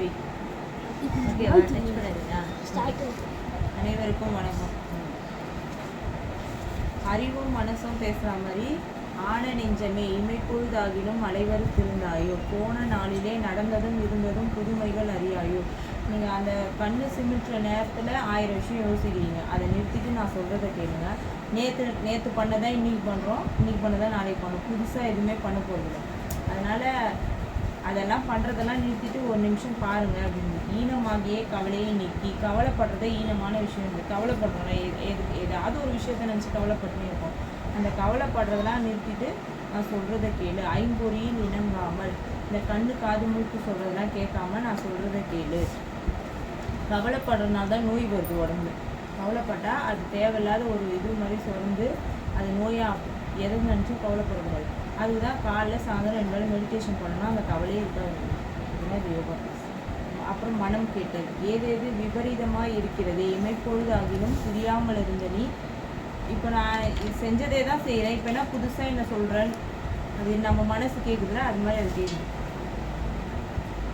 வை. ஓகேவா? டச் பண்ணாதீங்க. அனைவருக்கும் வணக்கம். அறிவும் மனசும் பேசுகிற மாதிரி ஆன நெஞ்சமே இமைப்பொழுதாகிலும் அலைவரு திருந்தாயோ, போன நாளிலே நடந்ததும் இருந்ததும் புதுமைகள் அறியாயோ. நீங்கள் அந்த கண்ணு சிமிட்டுற நேரத்தில் 1000 விஷயம் யோசிக்கிறீங்க. அதை நிறுத்திட்டு நான் சொல்கிறத கேளுங்க. நேற்று பண்ணதான் இன்றைக்கி பண்ணுறோம், இன்றைக்கி பண்ணதான் நாளைக்கு பண்ணுறோம். புதுசாக எதுவுமே பண்ண போகிறதில்ல. அதனால் அதெல்லாம் பண்ணுறதெல்லாம் நிறுத்திட்டு ஒரு நிமிஷம் பாருங்கள் அப்படின்னு. ஈனமாகியே கவலையை நீக்கி. கவலைப்படுறதே ஈனமான விஷயம் இல்லை. கவலைப்படுறோம் ஏதாவது ஒரு விஷயத்தை நினச்சி கவலைப்பட்டுனே இருக்கோம். அந்த கவலைப்படுறதெல்லாம் நிறுத்திட்டு நான் சொல்கிறத கேளு. ஐம்பொறியில் இணங்காமல், இந்த கண்ணு காது மூக்கு சொல்கிறதெல்லாம் கேட்காம நான் சொல்கிறத கேளு. கவலைப்படுறதுனால தான் நோய் வருது உடம்பு. கவலைப்பட்டால் அது தேவையில்லாத ஒரு இது மாதிரி சொல்ந்து அது நோயாகும். எதை நினச்சும் கவலைப்படக்கூடாது. அதுதான் காலைல சாயந்தரம் 2 வேளை மெடிடேஷன் பண்ணணும். அந்த கவலையே இருக்காது. இதுதான் யோகா. அப்புறம் மனம் கேட்டல். ஏதேது விபரீதமாக இருக்கிறது இமைப்பொழுதாகிலும் புரியாமல் இருந்த நீ. இப்போ நான் செஞ்சதே தான் செய்கிறேன். இப்போ என்ன புதுசாக என்ன சொல்கிறேன், அது நம்ம மனசு கேட்குதுல, அது மாதிரி அது கேட்குது.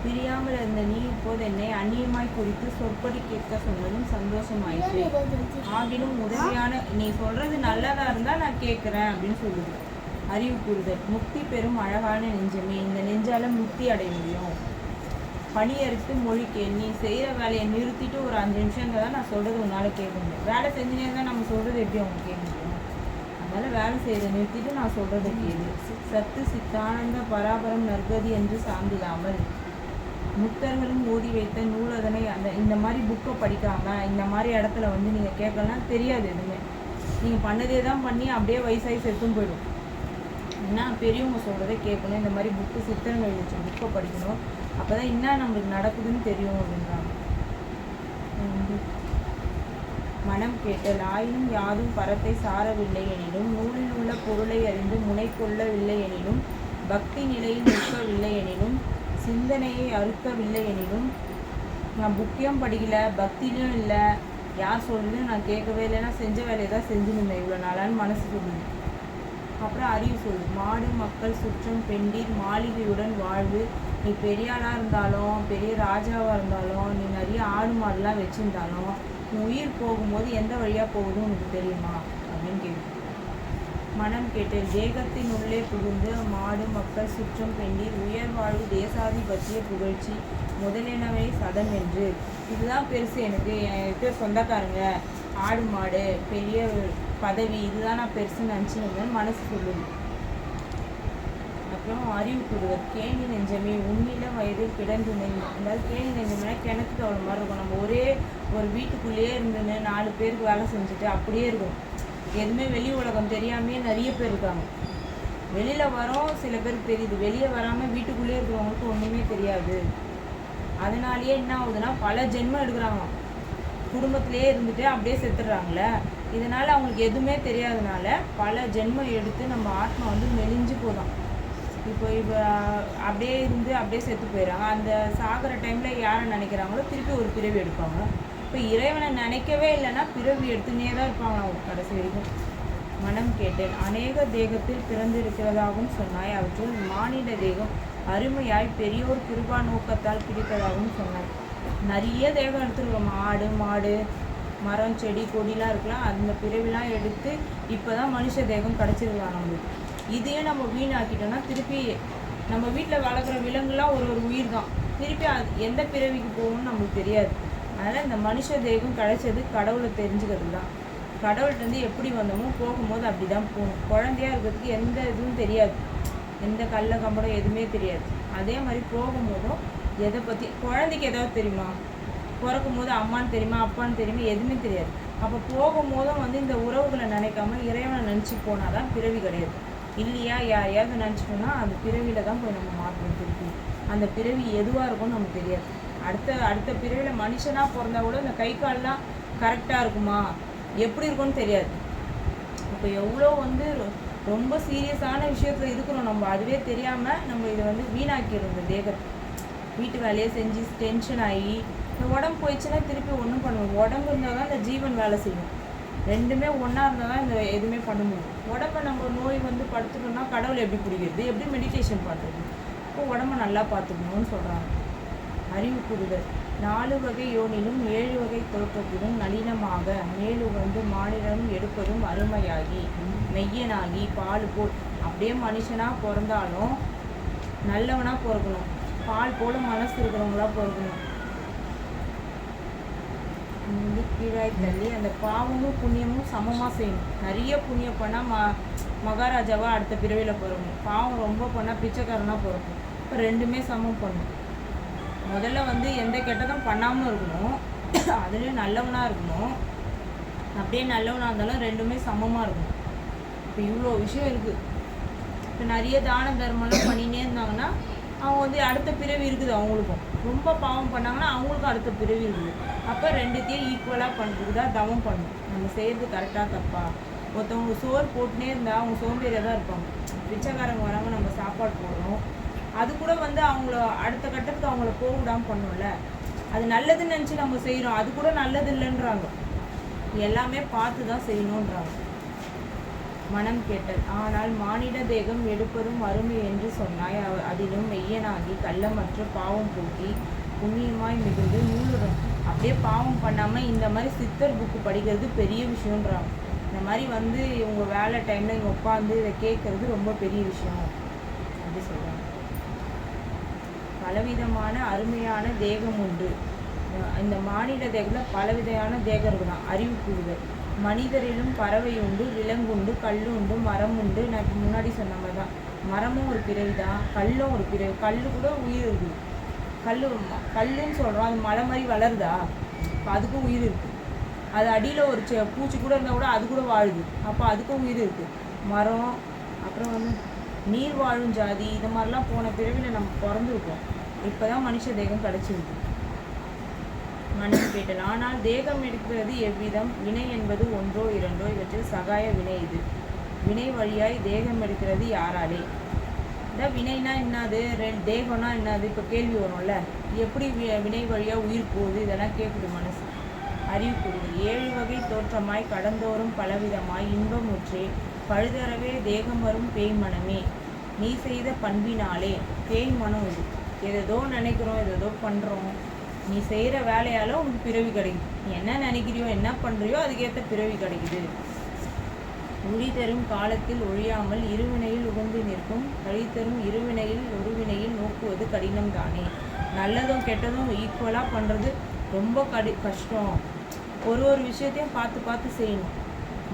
பிரியாமல் இருந்த நீ இப்போது என்னை அந்நியமாய் குறித்து சொற்படி கேட்க சொன்னதும் சந்தோஷமாயிற்று. ஆகிலும் உதவியான நீ சொல்கிறது நல்லதாக இருந்தால் நான் கேட்குறேன் அப்படின்னு சொல்லுது. அறிவு கூறுதல். முக்தி பெறும் அழகான நெஞ்சமே, இந்த நெஞ்சால முக்தி அடைய முடியும். பணியறுத்து மொழி கேள். நீ செய்கிற வேலையை நிறுத்திட்டு ஒரு 5 நிமிஷம் தான் நான் சொல்கிறது உன்னால் கேட்க முடியும். வேலை செஞ்சுனே தான் நம்ம சொல்கிறது எப்படி அவங்க கேட்க முடியும்? அதனால் வேலை செய்கிறத நிறுத்திட்டு நான் சொல்கிறத கேளு. சத்து சித்தானந்த பராபரம் நற்கதி என்று சார்ந்திடாமல், முக்தர்களும் ஓதி வைத்த நூலதனை இந்த மாதிரி புக்கை படிக்காமல் இந்த மாதிரி இடத்துல வந்து நீங்கள் கேட்கலாம் தெரியாது. எதுவுமே நீங்கள் பண்ணதே தான் பண்ணி அப்படியே வயசாகி செத்தும் போயிடும். என்ன பெரியவங்க சொல்கிறத கேட்கணும். இந்த மாதிரி புக்கு சித்தர்கள் வச்சு புக்கை படிக்கணும். அப்போ தான் என்ன நம்மளுக்கு நடக்குதுன்னு தெரியும் அப்படின்றாங்க. மனம் கேட்டல். ஆயினும் யாதும் பரத்தை சாரவில்லை எனினும், நூலில் உள்ள பொருளை அறிந்து முனை கொள்ளவில்லை எனினும், பக்தி நிலையில் நிற்கவில்லை எனினும், சிந்தனையை அறுக்கவில்லை எனினும், நான் புக்கையும் படிக்கல, பக்திலையும் இல்லை, யார் சொல்லுது நான் கேட்கவே இல்லைன்னா செஞ்ச வேலையை தான் செஞ்சுருந்தேன் இவ்வளோ நாளான்னு மனசு சொல்லுது. அப்புறம் அறிவு சொல்லுது. மாடு மக்கள் சுற்றம் பெண்டீர் மாளிகையுடன் வாழ்வு. நீ பெரிய ஆளாக இருந்தாலும் பெரிய ராஜாவாக இருந்தாலும் நீ நிறைய ஆடு மாடுலாம் வச்சுருந்தாலும் உன் உயிர் போகும்போது எந்த வழியாக போகுதுன்னு உனக்கு தெரியுமா அப்படின்னு கேட்குது. மனம் கேட்டு. தேகத்தின் உள்ளே புகுந்து மாடு மக்கள் சுற்றம் பெண்டீர் உயர் வாழ்வு தேசாதிபத்திய புகழ்ச்சி முதலினவை சதம் என்று. இதுதான் பெருசு. எனக்கு என் சொந்தக்காரங்க ஆடு மாடு பெரிய பதவி இதுதான் நான் பெருசுன்னு நினச்சிருந்தேன் மனசு சொல்லுது. அப்புறம் அறிவு கூறுவது. கேணி நெஞ்சமே உன்னில வயதில் கிடந்து நெஞ்சம். அதாவது கேணி நெஞ்சம்னா கிணத்துக்கு அவ்வளோ மாதிரி இருக்கும். நம்ம ஒரே ஒரு வீட்டுக்குள்ளேயே இருந்துன்னு 4 பேருக்கு வேலை செஞ்சுட்டு அப்படியே இருக்கும். எதுவுமே வெளி உலகம் தெரியாமையே நிறைய பேர் இருக்காங்க. வெளியில் வரோம் சில பேருக்கு தெரியுது. வெளியே வராமல் வீட்டுக்குள்ளேயே இருக்கிறவங்களுக்கு ஒன்றுமே தெரியாது. அதனாலேயே என்ன ஆகுதுன்னா பல ஜென்மம் எடுக்கிறாங்க. குடும்பத்திலே இருந்துட்டு அப்படியே செத்துடுறாங்களே. இதனால் அவங்களுக்கு எதுவுமே தெரியாதனால பல ஜென்மம் எடுத்து நம்ம ஆத்மா வந்து மெலிஞ்சு போதும். இப்போ அப்படியே இருந்து அப்படியே செத்து போயிடறாங்க. அந்த சாகிற டைமில் யாரை நினைக்கிறாங்களோ திருப்பி ஒரு பிறவி எடுப்பாங்க. இப்போ இறைவனை நினைக்கவே இல்லைன்னா பிறவி எடுத்துனே தான் இருப்பாங்க அவங்க கடைசி வரைக்கும். மனம் கேட்டேன். அநேக தேகத்தில் பிறந்திருக்கிறதாகவும் சொன்னாய். அவற்றுள் மானிட தேகம் அருமையாய் பெரியோர் கிருபா நோக்கத்தால் கிடைத்ததாகவும் சொன்னாய். நிறைய தேகம் எடுத்துருக்கோம். ஆடு மாடு மரம் செடி கொடிலாம் இருக்கலாம். அந்த பிறவிலாம் எடுத்து இப்போ தான் மனுஷ தேகம் கிடச்சிருக்கலாம் நம்மளுக்கு. இதையும் நம்ம வீணாக்கிட்டோம்னா திருப்பி நம்ம வீட்டில் வளர்க்குற விலங்குலாம் ஒரு உயிர் தான். திருப்பி அது எந்த பிறவிக்கு போகணும்னு நம்மளுக்கு தெரியாது. அதனால் இந்த மனுஷ தேகம் கிடைச்சது கடவுளை தெரிஞ்சுக்கிறது தான். கடவுள்கிட்டருந்து எப்படி வந்தோமோ போகும்போது அப்படி தான் போகணும். குழந்தையாக இருக்கிறதுக்கு எந்த இதுவும் தெரியாது. எந்த கல்ல கம்படம் எதுவுமே தெரியாது. அதே மாதிரி போகும்போதும் எதை பற்றி குழந்தைக்கு ஏதாவது தெரியுமா? பிறக்கும் போது அம்மான்னு தெரியுமா அப்பான்னு தெரியுமா? எதுவுமே தெரியாது. அப்போ போகும்போதும் வந்து இந்த உறவுகளை நினைக்காம இறைவனை நினச்சி போனால் தான் பிறவி கிடையாது. இல்லையா யாரையாவது நினச்சிட்டோன்னா அந்த பிறவியில் தான் போய் நம்ம மாற்றணும். திருப்பி அந்த பிறவி எதுவாக இருக்கும்னு நமக்கு தெரியாது. அடுத்த பிறவியில் மனுஷனாக பிறந்தா கூட இந்த கை கால்லாம் கரெக்டாக இருக்குமா எப்படி இருக்கும்னு தெரியாது. இப்போ எவ்வளோ வந்து ரொம்ப சீரியஸான விஷயத்தில் இருக்கிறோம் நம்ம. அதுவே தெரியாமல் நம்ம இதை வந்து வீணாக்கிடும். இந்த தேகத்தை வீட்டு வேலையை செஞ்சு டென்ஷன் ஆகி இந்த உடம்பு போயிடுச்சுன்னா திருப்பி ஒன்றும் பண்ணுவோம். உடம்பு இருந்தால் தான் இந்த ஜீவன் வேலை செய்யும். ரெண்டுமே ஒன்றா இருந்தால் தான் இந்த எதுவுமே பண்ண முடியும். உடம்பை நம்ம நோய் வந்து படுத்துட்டோம்னா கடவுளை எப்படி பிடிக்கிறது, எப்படி மெடிடேஷன் பண்ணுறது? இப்போ உடம்பை நல்லா பார்த்துக்கணும்னு சொல்கிறாங்க. அறிவு கூறுதல். 4 வகை யோனிலும் 7 வகை தோற்றத்திலும் நளினமாக மேலுகந்து மானிடம் எடுப்பதும் அருமையாகி மெய்யனாகி பால் போல். அப்படியே மனுஷனாக பிறந்தாலும் நல்லவனாக பிறக்கணும், பால் போல் மனசு இருக்கிறவங்களா பிறக்கணும். கீழாய் தள்ளி அந்த பாவமும் புண்ணியமும் சமமாக செய்யணும். நிறைய புண்ணியம் பண்ணால் மகாராஜாவாக அடுத்த பிறவியில் பிறக்கணும், பாவம் ரொம்ப பண்ணால் பிச்சைக்காரனாக பிறக்கணும். இப்போ ரெண்டுமே சமம் பண்ணணும். முதல்ல எந்த கெட்டதும் பண்ணாமல் இருக்கணும், அதுலேயும் நல்லவனாக இருக்கணும். அப்படியே நல்லவனாக இருந்தாலும் ரெண்டுமே சமமாக இருக்கணும். இப்போ இவ்வளோ விஷயம் இருக்குது. இப்போ நிறைய தான தர்மம்லாம் பண்ணினே இருந்தாங்கன்னா அவங்க அடுத்த பிறவி இருக்குது அவங்களுக்கும். ரொம்ப பாவம் பண்ணாங்கன்னா அவங்களுக்கும் அடுத்த பிறவி இருக்குது. அப்போ ரெண்டுத்தையும் ஈக்குவலாக பண்ணுறதுக்கு தான் தவம் பண்ணணும். நம்ம செய்கிறது கரெக்டாக தப்பா? ஒருத்தவங்க சோறு போட்டுனே இருந்தால் அவங்க சோம்பேறியாக தான் இருப்பாங்க. பிச்சைக்காரங்க வராங்க, நம்ம சாப்பாடு போடுறோம், அது கூட அவங்கள அடுத்த கட்டத்துக்கு அவங்கள போக விடாமல் பண்ணோம்ல. அது நல்லதுன்னு நினச்சி நம்ம செய்கிறோம், அது கூட நல்லது இல்லைன்றாங்க. எல்லாமே பார்த்து தான் செய்யணுன்றாங்க. மனம் கேட்டல். ஆனால் மானிட தேகம் எடுப்பதும் அருமை என்று சொன்னாய், அதிலும் மெய்யனாகி கள்ளமற்ற பாவம் போக்கி புண்ணியமாய் மிகுந்து நூலுடன். அப்படியே பாவம் பண்ணாமல் இந்த மாதிரி சித்தர் புக்கு படிக்கிறது பெரிய விஷயன்றாங்க. இந்த மாதிரி இவங்க வேலை டைமில் இங்கே உட்காந்து இதை கேட்குறது ரொம்ப பெரிய விஷயம் அப்படி சொல்கிறாங்க. பலவிதமான அருமையான தேகம் உண்டு. இந்த மானிட தேகத்தில் பலவிதமான தேகம் இருக்குதான். அறிவு கூறுதல். மனிதரிலும் பறவை உண்டு, விலங்குண்டு, கல் உண்டு, மரம் உண்டு. நான் முன்னாடி சொன்ன மாதிரி தான், மரமும் ஒரு பிறவி தான், கல்லும் ஒரு பிறவி. கல் கூட உயிர் இருக்குது. கல்லுன்னு சொல்கிறோம், அது மலை மாதிரி வளருதா? இப்போ அதுக்கும் உயிர் இருக்குது. அது அடியில் ஒரு பூச்சி கூட இருந்தால் கூட அது கூட வாழுது, அப்போ அதுக்கும் உயிர் இருக்குது. மரம், அப்புறம் நீர் வாழும் ஜாதி, இது மாதிரிலாம் போன பிறவியில் நம்ம பிறந்திருக்கோம். இப்போ தான் மனுஷ தேகம் கிடச்சிருக்கு. மனம் கேட்டல். ஆனால் தேகம் எடுக்கிறது எவ்விதம்? வினை என்பது ஒன்றோ இரண்டோ, இவற்றில் சகாய வினை இது. வினை வழியாய் தேகம் எடுக்கிறது யாராலே? இந்த வினைனா என்னது, தேகம்னா என்னது? இப்போ கேள்வி வரும்ல, எப்படி வினை வழியாக உயிர் போகுது, இதெல்லாம் கேட்குது மனசு. அறிவு கூறுது. 7 வகை தோற்றமாய் கடந்தோறும் பலவிதமாய் இன்பமுற்றே பழுதறவே தேகம் வரும் பேய் மனமே நீ செய்த பண்பினாலே. பேய் மனம் இது. எதோ நினைக்கிறோம், எதோ பண்ணுறோம். நீ செய்கிற வேலையால் உனக்கு பிறவி கிடைக்குது. நீ என்ன நினைக்கிறியோ, என்ன பண்ணுறியோ, அதுக்கேற்ற பிறவி கிடைக்குது. ஒளி தரும் காலத்தில் ஒழியாமல் இருவினையில் உகந்து நிற்கும் கழித்தரும் இருவினையில் ஒரு வினையில் நோக்குவது கடினம் தானே. நல்லதும் கெட்டதும் ஈக்குவலாக பண்ணுறது ரொம்ப கஷ்டம். ஒரு விஷயத்தையும் பார்த்து பார்த்து செய்யணும்,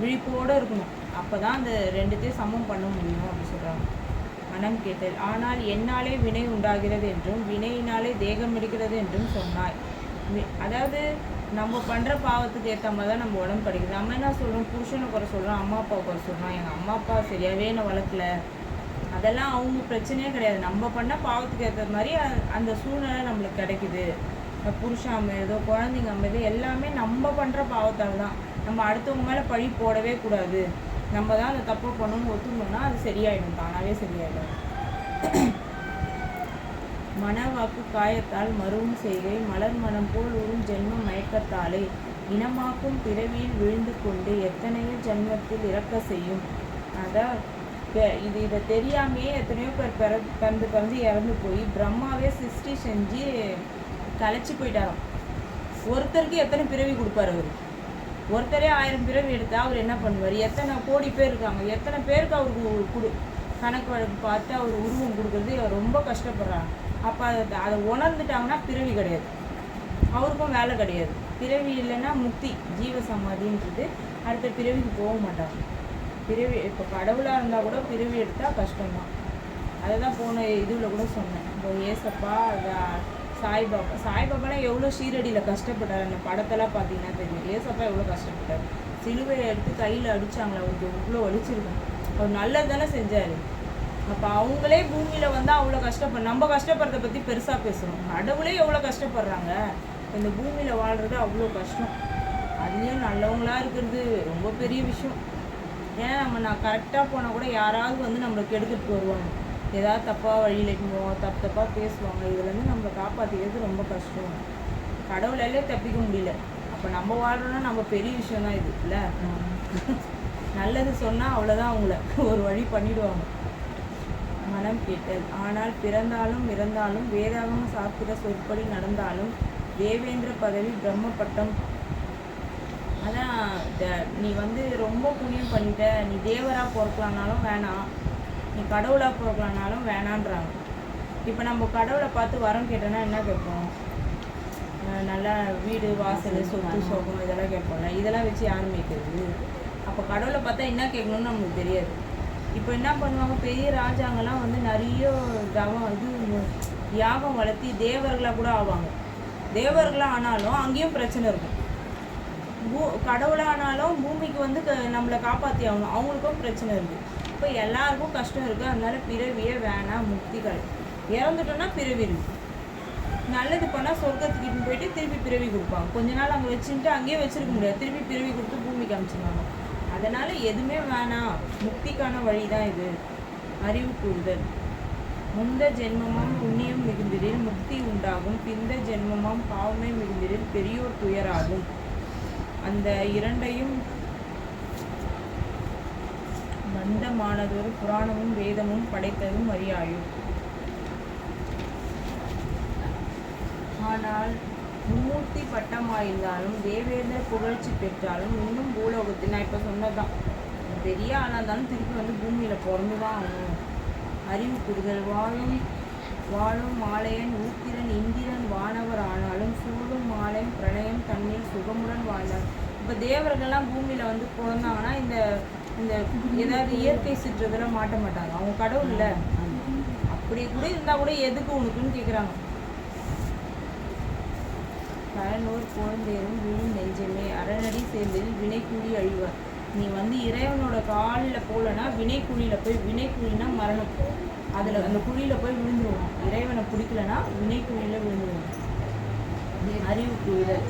விழிப்போடு இருக்கணும். அப்போ தான் அந்த ரெண்டுத்தையும் சமம் பண்ண முடியும் அப்படி சொல்கிறாங்க. மனம் கேட்டல். ஆனால் என்னாலே வினை உண்டாகிறது என்றும் வினையினாலே தேகம் எடுக்கிறது என்றும் சொன்னாய். அதாவது நம்ம பண்ணுற பாவத்துக்கு ஏற்ற மாதிரி தான் நம்ம உடம்பு கிடைக்குது. நம்ம என்ன சொல்கிறோம், புருஷனை குறை சொல்கிறோம், அம்மா அப்பாவை குறை சொல்கிறோம். எங்கள் அம்மா அப்பா சரியாகவே என்னை வளர்க்கல, அதெல்லாம் அவங்க பிரச்சனையே கிடையாது. நம்ம பண்ண பாவத்துக்கு ஏற்ற மாதிரி அந்த சூழ்நிலை நம்மளுக்கு கிடைக்குது. புருஷன் அமையதோ குழந்தைங்க அமையதோ எல்லாமே நம்ம பண்ணுற பாவத்தால் தான். நம்ம அடுத்தவங்க மேலே பழி போடவே கூடாது. நம்ம தான் அந்த தப்பை பண்ணணும்னு ஒத்துக்கணும்னா அது சரியாயிடும், தானாகவே சரியாயிடும். மனவாக்கு காயத்தால் மருவும் செய்கை மலர் மனம் போல் உறும் ஜென்ம மயக்கத்தாலே இனமாக்கும் பிறவியில் விழுந்து கொண்டு எத்தனையோ ஜென்மத்தில் இறக்க செய்யும். அதான் இதை தெரியாமையே எத்தனையோ பேர் பிறந்து இறந்து போய் பிரம்மாவே சிருஷ்டி செஞ்சு கலைச்சி போயிட்டாராம். ஒருத்தருக்கு எத்தனை பிறவி கொடுப்பார் அவர்? ஒருத்தரே 1000 பிறவி எடுத்தால் அவர் என்ன பண்ணுவார்? எத்தனை கோடி பேர் இருக்காங்க, எத்தனை பேருக்கு அவருக்கு கணக்கு வழக்கு பார்த்து அவர் உருவம் கொடுக்குறது ரொம்ப கஷ்டப்படுறாங்க. அப்போ அதை உணர்ந்துட்டாங்கன்னா பிறவி கிடையாது, அவருக்கும் வேலை கிடையாது. பிறவி இல்லைன்னா முக்தி ஜீவ சமாதின்றது, அடுத்த பிறவிக்கு போக மாட்டாங்க. பிறவி இப்போ கடவுளாக இருந்தால் கூட பிறவி எடுத்தால் கஷ்டம்தான். அதை தான் போன இதுவில் கூட சொன்னேன். இப்போ ஏசப்பா சாய்பாபாலாம் எவ்வளோ ஷீரடியில் கஷ்டப்பட்டார். அந்த படத்தெல்லாம் பார்த்தீங்கன்னா தெரியும். ஏசப்பா எவ்வளோ கஷ்டப்பட்டார். சிலுவையை எடுத்து கையில் அடித்தாங்களே, அவருக்கு இவ்வளோ வலிச்சிருக்கும். அவர் நல்லதானே செஞ்சார். அப்போ அவங்களே பூமியில் அவ்வளோ நம்ம கஷ்டப்படுறத பற்றி பெருசாக பேசுகிறோம். கடவுளே எவ்வளோ கஷ்டப்படுறாங்க. இந்த பூமியில் வாழ்கிறது அவ்வளோ கஷ்டம். அதுலேயும் நல்லவங்களாக இருக்கிறது ரொம்ப பெரிய விஷயம். ஏன்னா நான் கரெக்டாக போனால் கூட யாராவது நம்மளை கெடுத்துட்டு வருவாங்க, ஏதாவது தப்பாக வழியில் போவோம், தப்பாக பேசுவாங்க. இதுலேருந்து நம்மளை காப்பாற்றிக்கிறது ரொம்ப கஷ்டம். கடவுளாலே தப்பிக்க முடியல. அப்போ நம்ம வாழ்கிறோன்னா நம்ம பெரிய விஷயம் தான் இது இல்லை. நல்லது சொன்னால் அவ்வளோதான், அவங்கள ஒரு வழி பண்ணிவிடுவாங்க. மனம் கேட்டல். ஆனால் பிறந்தாலும் இறந்தாலும் வேதாகம சாஸ்திர சொற்படி நடந்தாலும் தேவேந்திர பதவி பிரம்ம பட்டம். அதான் நீ ரொம்ப புண்ணியம் பண்ணிட்ட, நீ தேவராக பிறக்கலான்னாலும் வேணாம், நீ கடவுளாக பிறக்கலான்னாலும் வேணான்றாங்க. இப்போ நம்ம கடவுளை பார்த்து வரம் கேட்டோன்னா என்ன கேட்போம்? நல்லா வீடு வாசல் சொத்து சோகம் இதெல்லாம் கேட்போம்ல. இதெல்லாம் வச்சு யாரும் கேட்குறது? அப்போ கடவுளை பார்த்தா என்ன கேட்கணும்னு நமக்கு தெரியாது. இப்போ என்ன பண்ணுவாங்க, பெரிய ராஜாங்கெல்லாம் நிறைய யாகம் வளர்த்தி தேவர்களாக கூட ஆவாங்க. தேவர்களாக ஆனாலும் அங்கேயும் பிரச்சனை இருக்கும். கடவுளானாலும் பூமிக்கு நம்மளை காப்பாற்றி ஆகணும், அவங்களுக்கும் பிரச்சனை இருக்குது. இப்போ எல்லாருக்கும் கஷ்டம் இருக்குது. அதனால பிறவியே வேணாம், முக்திகள். இறந்துட்டோன்னா பிறவி இருக்குது. நல்லது பண்ணால் சொர்க்கத்துக்கிட்டு போயிட்டு திருப்பி பிறவி கொடுப்பாங்க. கொஞ்ச நாள் அங்கே வச்சுட்டு அங்கேயே வச்சுருக்க முடியாது, திருப்பி பிறவி கொடுத்து பூமிக்கு அனுப்பிச்சிருவாங்க. அதனால் எதுவுமே வேணாம், முக்திக்கான வழி தான் இது. அறிவு கூறுதல். முந்த ஜென்மமாம் புண்ணியம் மிகுந்திரில் முக்தி உண்டாகும், பிந்த ஜென்மமாம் பாவமே மிகுந்திரில் பெரியோர் துயராகும். அந்த இரண்டையும் மந்தமானதொரு புராணமும் வேதமும் படைத்ததும் அறியாயும். ஆனால் மும்மூர்த்தி பட்டமாயிருந்தாலும் தேவேந்திர புகழ்ச்சி பெற்றாலும் இன்னும் பூலோகத்தில், நான் இப்போ சொன்னதுதான், பெரிய ஆளாக இருந்தாலும் திருப்பி பூமியில் பிறந்து தான் ஆகணும். அறிவு கூறுதல். வாழும் மாலையன் ஊத்திரன் இந்திரன் வானவர் ஆனாலும் சூழும் மாலையும் பிரணயம் தண்ணீர் சுகமுடன் வாழ்ந்தார். இப்போ தேவர்கள்லாம் பூமியில் பிறந்தாங்கன்னா இந்த இந்த ஏதாவது இயற்கை சிற்றதெல்லாம் மாட்ட மாட்டாங்க, அவங்க கடவுள் இல்லை. அப்படி கூட இருந்தால் கூட எதுக்கு உனக்குன்னு கேட்குறாங்க. பழனோர் குழந்தையரும் விழு நெஞ்சமே அரணடி சேர்ந்ததில் வினைக்குழி அழிவார். நீ இறைவனோட காலில் போகலன்னா வினைக்குழியில் போய், வினைக்குழினா மரணம், அதில் அந்த குழியில் போய் விழுந்துருவோம். இறைவனை பிடிக்கலன்னா வினைக்குழியில் விழுந்துருவோம். அறிவு கூறுதல்.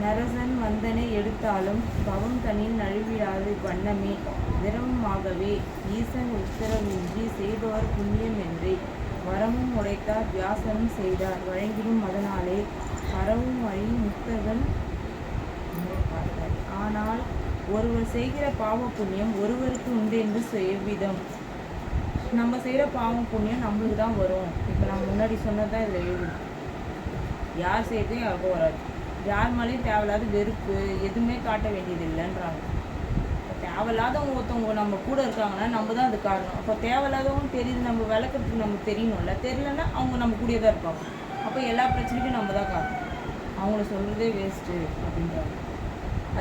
நரசன் வந்தனை எடுத்தாலும் பவம் தனியில் நழுவிடாது வண்ணமே திரவமாகவே ஈசன் உத்தரவின்றி செய்பவர் புண்ணியம் என்றே வரமும் உடைத்தார் வியாசனும் செய்தார் வழங்கிடும் அதனாலே அறவும் வழி முக்தர்கள் பார்த்தார். ஆனால் ஒருவர் செய்கிற பாவ புண்ணியம் ஒருவருக்கு உண்டு என்று எவ்விதம்? நம்ம செய்கிற பாவம் புண்ணியம் நம்மளுக்கு தான் வரும். இப்போ நம்ம முன்னாடி சொன்னதான் இதில் எழுது. யார் செய்யறதும் யாருக்கும் வராது. யார் மேலேயும் தேவையில்லாத வெறுப்பு எதுவுமே காட்ட வேண்டியது இல்லைன்றாங்க. தேவையில்லாதவங்க ஒருத்தவங்க நம்ம கூட இருக்காங்கன்னா நம்ம தான் அது காரணம். அப்போ தேவையில்லாதவங்க தெரியுது, நம்ம விளக்கிறதுக்கு நமக்கு தெரியணும்ல. தெரியலன்னா அவங்க நம்ம கூடயே தான் இருப்பாங்க. அப்போ எல்லா பிரச்சனைக்கும் நம்ம தான் காரணம். அவங்கள சொல்கிறதே வேஸ்ட்டு அப்படின்றாங்க.